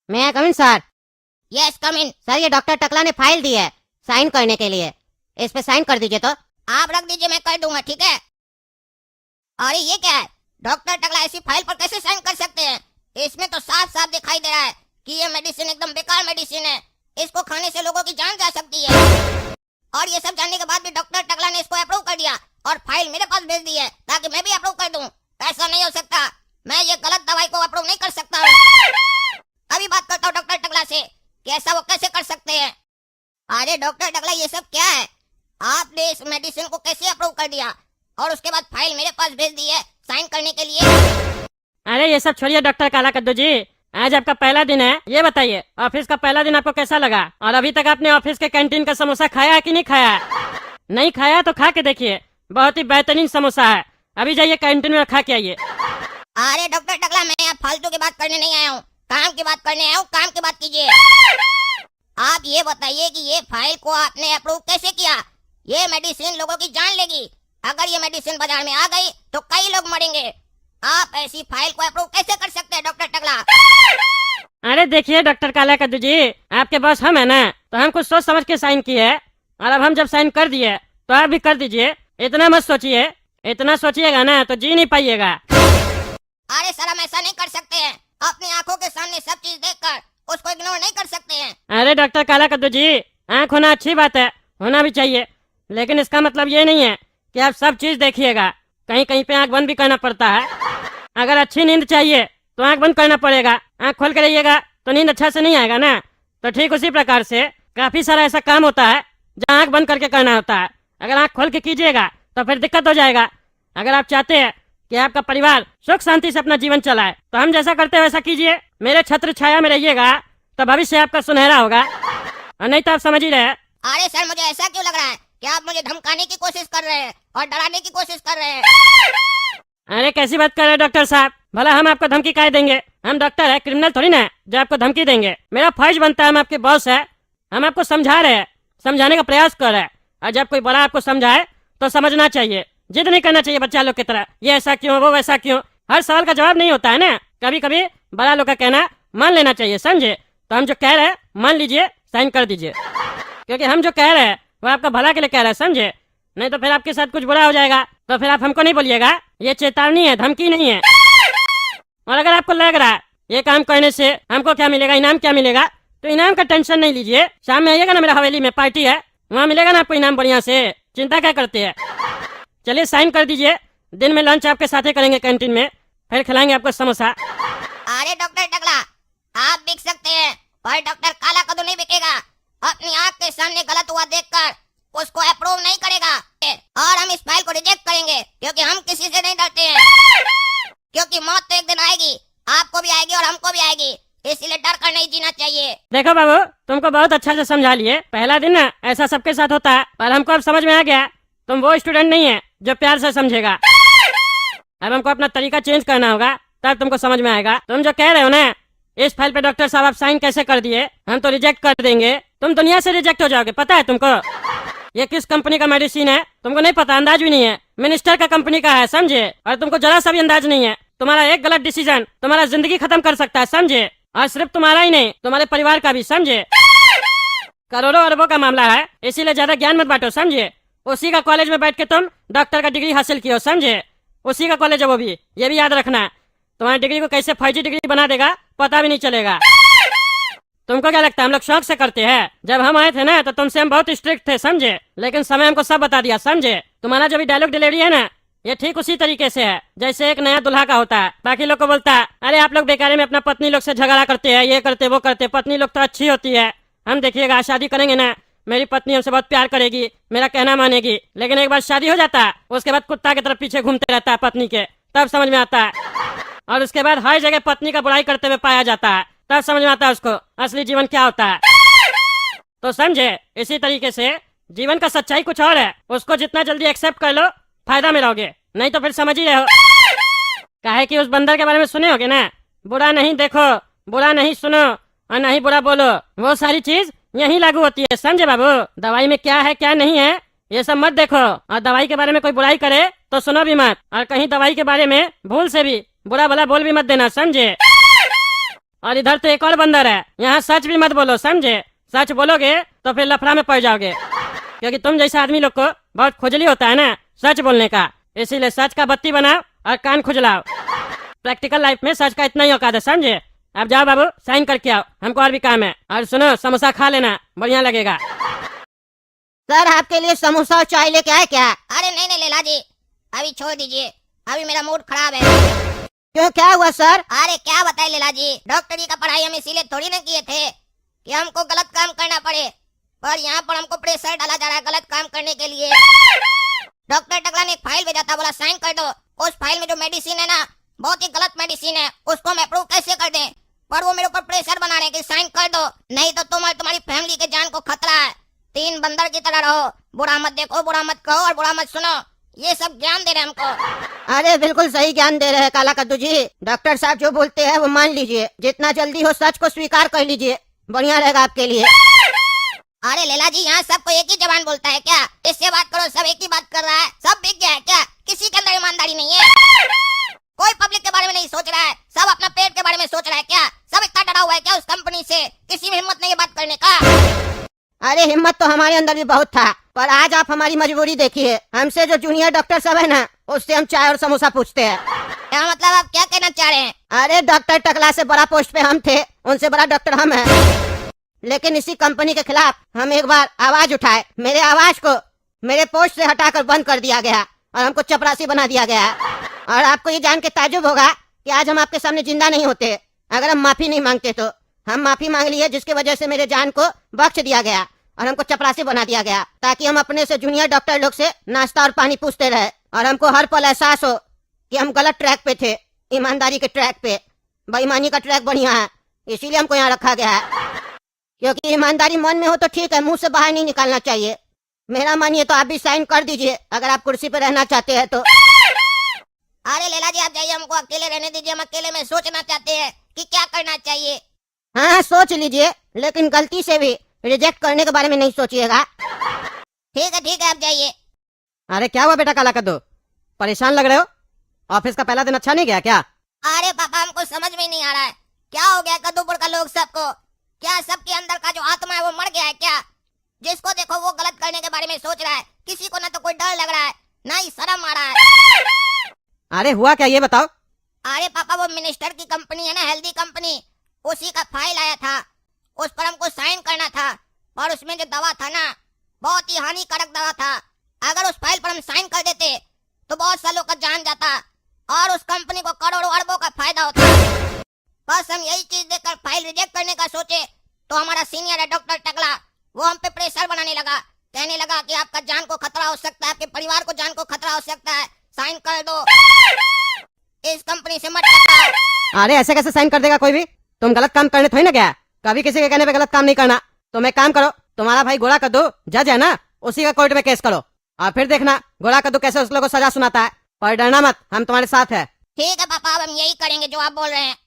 मैं कम इन sir. Yes come इन। Sir ये doctor टकला ने फाइल दी है साइन करने के लिए, इस पे साइन कर दीजिए। तो आप रख दीजिए, मैं कर दूंगा, ठीक है। अरे ये क्या है, डॉक्टर टकला ऐसी फाइल पर कैसे साइन कर सकते हैं? इसमें तो साफ साफ दिखाई दे रहा है कि ये मेडिसिन एकदम बेकार मेडिसिन है, इसको खाने से लोगों की जान जा सकती है। और ये सब जानने के बाद भी डॉक्टर टकला ने इसको अप्रूव कर दिया और फाइल मेरे पास भेज दी है ताकि मैं भी अप्रूव कर दूं। ऐसा नहीं हो सकता, मैं ये गलत दवाई को अप्रूव नहीं कर सकता हूँ। अभी बात करता हूँ डॉक्टर टकला से कि ऐसा वो कैसे कर सकते हैं। अरे डॉक्टर टकला ये सब क्या है, आपने इस मेडिसिन को कैसे अप्रूव कर दिया और उसके बाद फाइल मेरे पास भेज दी है साइन करने के लिए? अरे ये सब छोड़िए डॉक्टर काला कद्दू जी, आज आपका पहला दिन है, ये बताइए ऑफिस का पहला दिन आपको कैसा लगा? और अभी तक आपने ऑफिस के कैंटीन का समोसा खाया है कि नहीं खाया? नहीं खाया तो खा के देखिए, बहुत ही बेहतरीन समोसा है। अभी जाइए कैंटीन में खा के आइए। अरे डॉक्टर टकला, मैं यहाँ फालतू की बात करने नहीं आया हूँ, काम की बात करने आया हूँ, काम की बात कीजिए। आप ये बताइए कि ये फाइल को आपने अप्रूव कैसे किया? ये मेडिसिन लोगों की जान लेगी, अगर ये मेडिसिन बाजार में आ गई तो कई लोग मरेंगे। आप ऐसी फाइल को अप्रूव कैसे कर सकते हैं डॉक्टर टकला? अरे देखिए डॉक्टर काला कद्दू जी, आपके बॉस हम है ना, तो हम कुछ सोच समझ के साइन किए है, और अब हम जब साइन कर दिए तो आप भी कर दीजिए। इतना मत सोचिए, इतना सोचिएगा ना तो जी नहीं पाइएगा। अरे सर, हम ऐसा नहीं कर सकते हैं, अपनी आंखों के सामने सब चीज देखकर उसको इग्नोर नहीं कर सकते हैं। अरे डॉक्टर काला कद्दू जी, आँख होना अच्छी बात है, होना भी चाहिए, लेकिन इसका मतलब ये नहीं है कि आप सब चीज देखिएगा। कहीं कहीं पे आंख बंद भी करना पड़ता है। अगर अच्छी नींद चाहिए तो आंख बंद करना पड़ेगा, आंख खोल के रहिएगा तो नींद अच्छा से नहीं आएगा ना। तो ठीक उसी प्रकार से काफी सारा ऐसा काम होता है जहाँ आंख बंद करके करना होता है। अगर आंख खोल के कीजिएगा तो फिर दिक्कत हो जाएगा। अगर आप चाहते हैं कि आपका परिवार सुख शांति से अपना जीवन चलाए तो हम जैसा करते हैं वैसा कीजिए, मेरे छत्र छाया में रहिएगा तो भविष्य आपका सुनहरा होगा, और नहीं तो आप समझ ही रहे। अरे सर, मुझे ऐसा क्यों लग रहा है कि आप मुझे धमकाने की कोशिश कर रहे हैं और डराने की कोशिश कर रहे हैं? अरे कैसी बात कर रहे हैं डॉक्टर साहब, भला हम आपको धमकी काहे देंगे? हम डॉक्टर है, क्रिमिनल थोड़ी ना जो आपको धमकी देंगे। मेरा फर्ज बनता है, हम आपके बॉस है, हम आपको समझा रहे हैं, समझाने का प्रयास कर रहे हैं। और जब कोई बड़ा आपको समझाए तो समझना चाहिए, जिद नहीं करना चाहिए बच्चा लोग की तरह, ये ऐसा क्यों वो वैसा क्यों। हर सवाल का जवाब नहीं होता है ना, कभी कभी बड़ा लोग का कहना मान लेना चाहिए, समझे? तो हम जो कह रहे हैं मान लीजिए, साइन कर दीजिए, क्योंकि हम जो कह रहे हैं वो आपका भला के लिए कह रहे हैं, समझे? नहीं तो फिर आपके साथ कुछ बुरा हो जाएगा तो फिर आप हमको नहीं बोलिएगा। ये चेतावनी है, धमकी नहीं है। और अगर आपको लग रहा है ये काम करने से हमको क्या मिलेगा, इनाम क्या मिलेगा, तो इनाम का टेंशन नहीं लीजिए। शाम में आइएगा ना, मेरा हवेली में पार्टी है, वहाँ मिलेगा ना आपको इनाम बढ़िया से, चिंता क्या करते हैं। चलिए साइन कर दीजिए, दिन में लंच आपके साथ ही करेंगे कैंटीन में, फिर खिलाएंगे आपको समोसा। अरे डॉक्टर टकला, आप बिक सकते हैं पर डॉक्टर काला कद्दू नहीं बिकेगा। अपनी आंख के सामने गलत हुआ देखकर उसको अप्रूव नहीं करेगा, और हम इस फाइल को रिजेक्ट करेंगे, क्योंकि हम किसी से नहीं डरते हैं। क्योंकि मौत तो एक दिन आएगी, आपको भी आएगी और हमको भी आएगी, इसीलिए डर कर नहीं जीना चाहिए। देखो बाबू, तुमको बहुत अच्छा से समझा लिए, पहला दिन ना ऐसा सबके साथ होता है, पर हमको अब समझ में आ गया तुम वो स्टूडेंट नहीं है जो प्यार से समझेगा। अब हमको अपना तरीका चेंज करना होगा, तब तुमको समझ में आएगा। तुम जो कह रहे हो ना इस फाइल पे डॉक्टर साहब आप साइन कैसे कर दिए, हम तो रिजेक्ट कर देंगे, तुम दुनिया से रिजेक्ट हो जाओगे। पता है तुमको ये किस कंपनी का मेडिसिन है? तुमको नहीं पता, अंदाज भी नहीं है, मिनिस्टर का कंपनी का है, समझे? और तुमको जरा सा भी अंदाज नहीं है, तुम्हारा एक गलत डिसीजन तुम्हारा जिंदगी खत्म कर सकता है, समझे? और सिर्फ तुम्हारा ही नहीं, तुम्हारे परिवार का भी, समझे? करोड़ों अरबों का मामला है, इसीलिए ज्यादा ज्ञान मत बांटो, समझे? उसी का कॉलेज में बैठ के तुम डॉक्टर का डिग्री हासिल किया, समझे? उसी का कॉलेज है वो भी, ये भी याद रखना। तुम्हारी डिग्री को कैसे फर्जी डिग्री बना देगा पता भी नहीं चलेगा। तुमको क्या लगता है हम लोग शौक से करते हैं? जब हम आए थे ना तो तुमसे हम बहुत स्ट्रिक्ट थे, समझे? लेकिन समय हमको सब बता दिया, समझे? तुम्हारा जो भी डायलॉग डिलीवरी है ना, ये ठीक उसी तरीके से है जैसे एक नया दुल्हा का होता है। बाकी लोग को बोलता है अरे आप लोग बेकार में अपना पत्नी लोग से झगड़ा करते हैं, ये करते वो करते, पत्नी लोग तो अच्छी होती है। हम देखिएगा शादी करेंगे ना, मेरी पत्नी हमसे बहुत प्यार करेगी, मेरा कहना मानेगी, लेकिन एक बार शादी हो जाता है उसके बाद कुत्ता की तरफ पीछे घूमते रहता है पत्नी के, तब समझ में आता है। और उसके बाद हर जगह पत्नी का बुराई करते हुए पाया जाता है, तब समझ में आता है उसको असली जीवन क्या होता है। तो समझे, इसी तरीके से जीवन का सच्चाई कुछ और है, उसको जितना जल्दी एक्सेप्ट कर लो फायदा में रहोगे, नहीं तो फिर समझ ही रहे हो। काहे कि उस बंदर के बारे में सुने होगे ना, बुरा नहीं देखो, बुरा नहीं सुनो और नहीं बुरा बोलो, वो सारी चीज यही लागू होती है, समझे बाबू? दवाई में क्या है क्या नहीं है ये सब मत देखो, और दवाई के बारे में कोई बुराई करे तो सुनो भी मत, और कहीं दवाई के बारे में भूल से भी बुरा भला बोल भी मत देना, समझे? और इधर तो एक और बंदर है। यहाँ सच भी मत बोलो, समझे? सच बोलोगे तो फिर लफड़ा में पड़ जाओगे, क्योंकि तुम जैसे आदमी लोग को बहुत खुजली होता है ना सच बोलने का। इसीलिए सच का बत्ती बनाओ और कान खुजलाओ। प्रैक्टिकल लाइफ में सच का इतना ही औकात है, समझे? अब जाओ बाबू, साइन करके आओ, हमको और भी काम है। और सुनो, समोसा खा लेना, बढ़िया लगेगा। सर आपके लिए समोसा और चाय लेके आए क्या? अरे नहीं नहीं लैला जी, अभी छोड़ दीजिए, अभी मेरा मूड खराब है। क्यों, क्या हुआ सर? अरे क्या बताए लैला जी, डॉक्टरी का पढ़ाई हम इसीलिए थोड़ी ना किए थे कि हमको गलत काम करना पड़े, पर यहाँ पर हमको प्रेशर डाला जा रहा है गलत काम करने के लिए। डॉक्टर टकला ने एक फाइल भेजा था, बोला साइन कर दो। उस फाइल में जो मेडिसिन है ना, बहुत ही गलत मेडिसिन है, उसको हम अप्रूव कैसे कर दें? पर वो मेरे ऊपर प्रेशर बना रहे हैं कि साइन कर दो, नहीं तो तुम और तुम्हारी फैमिली के जान को खतरा है। 3 बंदर की तरह रहो, बुरा मत देखो, बुरा मत कहो और बुरा मत सुनो। ये सब ज्ञान दे रहे हैं हमको। अरे बिल्कुल सही ज्ञान दे रहे हैं काला कद्दू जी। डॉक्टर साहब जो बोलते हैं वो मान लीजिए, जितना जल्दी हो सच को स्वीकार कर लीजिए, बढ़िया रहेगा आपके लिए। अरे लैला जी, यहाँ सबको एक ही जबान बोलता है क्या? इससे बात करो, सब एक ही बात कर रहा है, सब बिक गया है क्या? किसी के अंदर ईमानदारी नहीं है, कोई पब्लिक के बारे में नहीं सोच रहा है, सब अपना पेट के बारे में सोच रहा है क्या? सब इतना डरा हुआ है क्या उस कंपनी से? किसी में हिम्मत नहीं है बात करने का। अरे हिम्मत तो हमारे अंदर भी बहुत था, पर आज आप हमारी मजबूरी देखिए। हमसे जो जूनियर डॉक्टर सब है ना, उससे हम चाय और समोसा पूछते हैं। क्या मतलब, आप क्या कहना चाह रहे हैं? अरे डॉक्टर टकला से बड़ा पोस्ट पे हम थे, उनसे बड़ा डॉक्टर हम हैं। लेकिन इसी कंपनी के खिलाफ हम एक बार आवाज उठाए, मेरे आवाज को मेरे पोस्ट से हटाकर बंद कर दिया गया और हमको चपरासी बना दिया गया। और आपको ये जान के ताज्जुब होगा कि आज हम आपके सामने जिंदा नहीं होते अगर हम माफी नहीं मांगते। तो हम माफी मांग ली है, जिसकी वजह से मेरे जान को बख्श दिया गया और हमको चपरासी बना दिया गया, ताकि हम अपने से जूनियर डॉक्टर लोग से नाश्ता और पानी पूछते रहे और हमको हर पल एहसास हो कि हम गलत ट्रैक पे थे, ईमानदारी के ट्रैक पे। बेईमानी का ट्रैक बढ़िया है, इसीलिए हमको यहाँ रखा गया है। क्योंकि ईमानदारी मन में हो तो ठीक है, मुंह से बाहर नहीं निकालना चाहिए। मेरा मानिए तो आप भी साइन कर दीजिए अगर आप कुर्सी पे रहना चाहते हैं तो। अरे लैला जी, आप जाइए, हमको अकेले रहने दीजिए, हम अकेले में सोचना चाहते हैं कि क्या करना चाहिए। हाँ सोच लीजिए, लेकिन गलती से भी रिजेक्ट करने के बारे में नहीं सोचिएगा। ठीक है, आप जाइए। अरे क्या हुआ बेटा काला कद्दू, परेशान लग रहे हो? ऑफिस का पहला दिन अच्छा नहीं गया क्या? अरे पापा, हमको समझ में नहीं आ रहा है क्या हो गया कद्दूपुर का लोग सबको। क्या सबके अंदर का जो आत्मा है वो मर गया है क्या? जिसको देखो वो गलत करने के बारे में सोच रहा है, किसी को ना तो कोई डर लग रहा है, ना ही शर्म आ रहा है। अरे हुआ क्या ये बताओ। अरे पापा, वो मिनिस्टर की कंपनी है ना, हेल्दी कंपनी, उसी का फाइल आया था, उस पर हमको साइन करना था। और उसमें जो दवा था ना, बहुत ही हानिकारक दवा था। अगर उस फाइल पर हम साइन कर देते तो बहुत सालों का जान जाता और उस कंपनी को करोड़ों अरबों का फायदा होता। बस हम यही चीज देखकर फाइल रिजेक्ट करने का सोचे तो हमारा सीनियर है डॉक्टर टकला, वो हम पे प्रेशर बनाने लगा, कहने लगा कि आपका जान को खतरा हो सकता है, आपके परिवार को जान को खतरा हो सकता है, साइन कर दो, इस कंपनी से मत टकराओ। अरे ऐसे कैसे साइन कर देगा कोई भी? तुम गलत काम करने थोड़ी ना गया, कभी किसी के कहने पे गलत काम नहीं करना। तुम एक काम करो, तुम्हारा भाई गोला कद्दू जज है ना, उसी का कोर्ट में केस करो और फिर देखना गोला कद्दू कैसे उस लोगों को सजा सुनाता है। पर डरना मत, हम तुम्हारे साथ है। ठीक है पापा, अब हम यही करेंगे जो आप बोल रहे हैं।